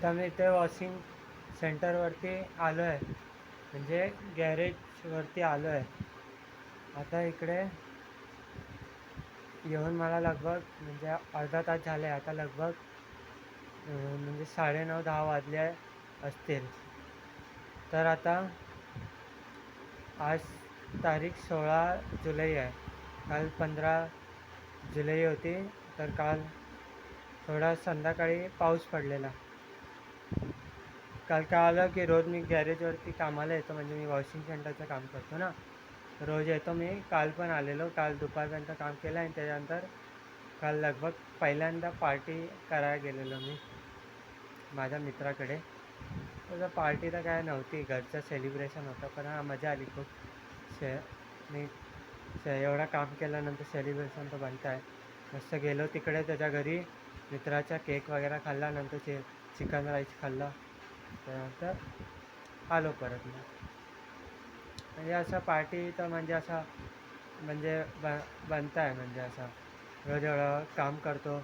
आता मी इथे वॉशिंग सेंटरवरती आलो आहे, म्हणजे गॅरेजवरती आलो आहे. आता इकडे येऊन मला लगभग म्हणजे अर्धा तास झाले. आता लगभग म्हणजे 9:30-10 वाजले असतील. तर आता आज तारीख 16 जुलै आहे. काल 15 जुलै होती. तर काल थोडा संध्याकाळी पाऊस पडलेला. काल काय आलं की रोज मी गॅरेजवरती कामाला येतो, म्हणजे मी वॉशिंग सेंटरचं काम करतो ना, रोज येतो मी. काल पण आलेलो, काल दुपारपर्यंत काम केलं आणि त्याच्यानंतर काल लगभग पहिल्यांदा पार्टी करायला गेलेलो मी माझ्या मित्राकडे. तर पार्टी तर काय नव्हती, घरचं सेलिब्रेशन होतं, पण हा मजा आली खूप. मी एवढा काम केल्यानंतर सेलिब्रेशन तर बनतं आहे. मस्त गेलो तिकडे त्याच्या घरी, मित्राचा केक वगैरे खाल्ला, नंतर चिकन राईस खाल्ला, त्यानंतर आलो परत. मग म्हणजे असं पार्टी तर म्हणजे असं म्हणजे बनतं आहे, म्हणजे असं रोज एवढं काम करतो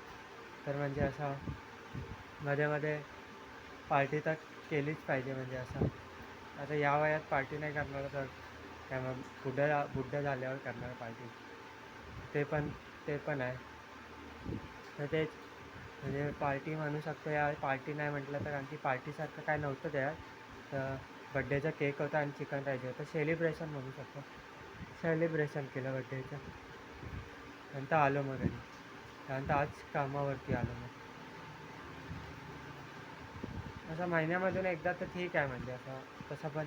तर म्हणजे असं मध्ये मध्ये पार्टी तर केलीच पाहिजे. म्हणजे असं आता या वयात पार्टी नाही करणार तर काय मग बुड्ढं झाल्यावर करणार पार्टी, ते पण आहे. तर तेच म्हणजे पार्टी म्हणू शकतो यार. पार्टी नाही म्हटलं तर, आणखी पार्टीसारखं काय नव्हतं त्यात. तर बड्डेचा केक होता आणि चिकन राईस होतं, सेलिब्रेशन म्हणू शकतो. सेलिब्रेशन केलं बड्डेचं. नंतर आलो मग घरी, त्यानंतर आज कामावरती आलो. मग असं महिन्यामधून एकदा तर ठीक आहे, म्हणजे असं तसं पण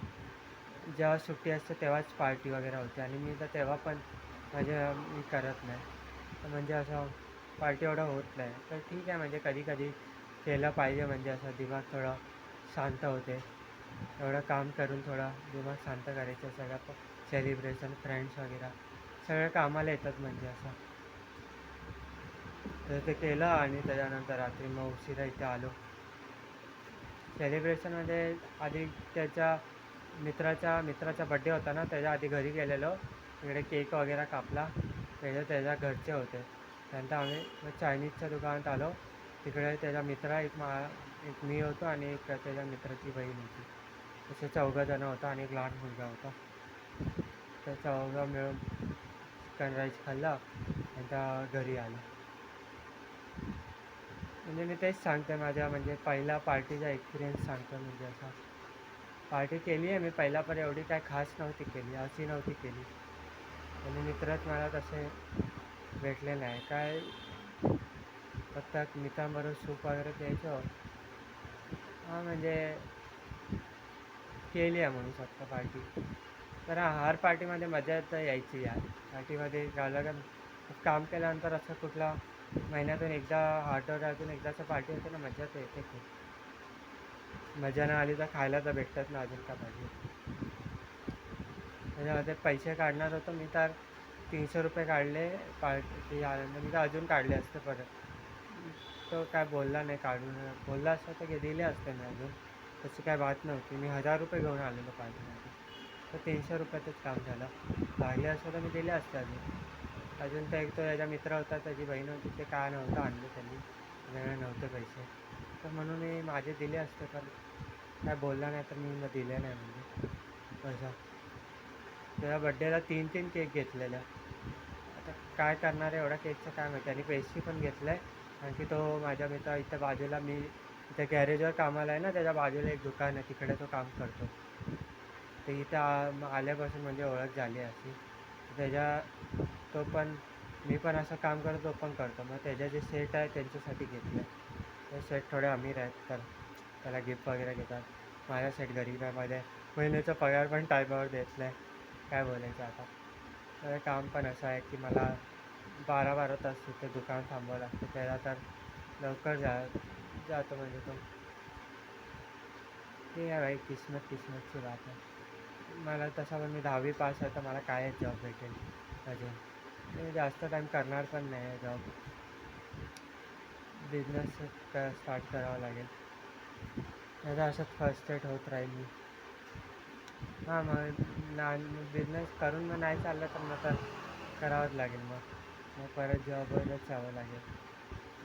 जेव्हा सुट्टी असते तेव्हाच पार्टी वगैरे होते, आणि मी तर तेव्हा पण मी करत नाही. तर म्हणजे असं पार्टी एवढं होत नाही. तर ठीक आहे, म्हणजे कधी कधी केलं पाहिजे, म्हणजे असं दिमाग थोडं शांत होते. एवढं काम करून थोडा दिमाग शांत करायचं. सगळं सेलिब्रेशन, फ्रेंड्स वगैरे सगळं कामाला येतात, म्हणजे असं. तर ते केलं आणि त्याच्यानंतर रात्री मग उशिरा इथे आलो. सेलिब्रेशनमध्ये आधी त्याच्या मित्राचा बड्डे होता ना, त्याच्या आधी घरी गेलेलो. तिकडे केक वगैरे कापला, त्याच्या घरचे होते. त्यानंतर आम्ही चायनीजच्या दुकानात आलो. तिकडे त्याचा मित्र एक मी होतो आणि एक त्याच्या मित्राची बहीण होती. तसे 4 जण होता आणि एक लहान मुलगा होता. तर 4 मिळून चिकन राईस खाल्ला, नंतर घरी आलो. म्हणजे मी तेच सांगतो, माझ्या म्हणजे पहिला पार्टीचा एक्सपिरियन्स सांगतो. म्हणजे असा पार्टी केली आहे मी पहिला, पण एवढी काय खास नव्हती केली, अशी नव्हती केली. आणि मित्रच मला तसे भेटले नाही काय. फक्त मित्रांबरोबर सूप वगैरे प्यायचो. हां म्हणजे केली आहे म्हणू शकतो पार्टी. तर हर पार्टीमध्ये मजा तर यायची यार. पार्टीमध्ये झालं का काम केल्यानंतर असं कुठला महिन्यातून एकदा, आठवड्यातून एकदा असं पार्टी होते ना, मजा तर येते खूप. मजा नाही आली तर खायला तर भेटतात ना, अजून का पाहिजे. त्याच्यामध्ये पैसे काढणार होतो मी, तर 300 रुपये काढले पार्टी आल्यानंतर. मी तर अजून काढले असते परत. तो काय बोलला नाही, काढून बोलला असता तर दिले असते मी अजून. तशी काय बात नव्हती. मी 1000 रुपये घेऊन आलेलो पार्टीमध्ये, तर 300 रुपयातच काम झालं. लागले असतं तर मी दिले असते अजून तर एक तो याचा मित्र होता, त्याची बहीण होती, ते काय नव्हतं आणलं त्यांनी, त्याच्याकडे नव्हते पैसे. तर म्हणून मी माझे दिले असते, पण काय बोलला नाही तर मी मग दिले नाही. म्हणजे असं त्याच्या बड्डेला 3 केक घेतलेल्या. आता काय करणार आहे एवढा केकचं काय माहिती. आणि पेस्ट्री पण घेतलं आहे. आणखी तो माझ्या मित्र इथं बाजूला, मी इथं गॅरेजवर कामाला आहे ना, त्याच्या बाजूला एक दुकान आहे, तिकडे तो काम करतो. तर इथं आल्यापासून म्हणजे ओळख झाली अशी. तो पण, मी पण असं काम करतो, तो पण करतो. मग त्याच्या जे सेट आहे त्यांच्यासाठी घेतलं आहे. ते सेट थोडे अमीर आहेत, तर त्याला गिफ्ट वगैरे घेतात. माझ्या सेट गरीब आहे. महिन्याचा पगार पण टायमावर देत नाही. काय बोलायचं आता. तर काम पण असं आहे की मला 12-12 तास तिथे दुकान थांबावं लागतं. त्याला तर लवकर जातो म्हणजे तो. ठीक आहे भाई, किस्मतची बात आहे. मला तसा पण मी 10वी पास आहे, तर मला काय जॉब भेटेल अजून. मी जास्त टाईम करणार पण नाही आहे जॉब. बिझनेस स्टार्ट करावा लागेल. नाही तर असंच फर्स्टेड होत राहील मी. हां मग बिझनेस करून मग नाही चाललं तर मग तर करावंच लागेल. मग परत जॉबवरच जावं लागेल.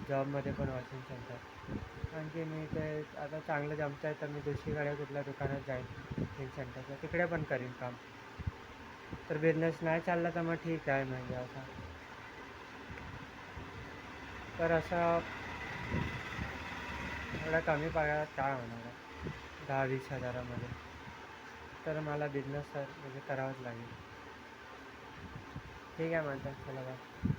जॉबमध्ये पण वॉशिंग सेंटर. आणखी मी ते आता चांगलं जमत आहे तर मी दुसरीकडे कुठल्या दुकानात जाईन हिल सेंटरच्या तिकडे पण करीन काम. तर बिझनेस नाही चालला तर मग ठीक आहे म्हणजे असं. तर असं एवढ्या कमी पगारात काय होणार आहे 10-20 हजारामध्ये. तर मला बिझनेस म्हणजे करावाच लागेल. ठीक आहे म्हणतात चला बाय.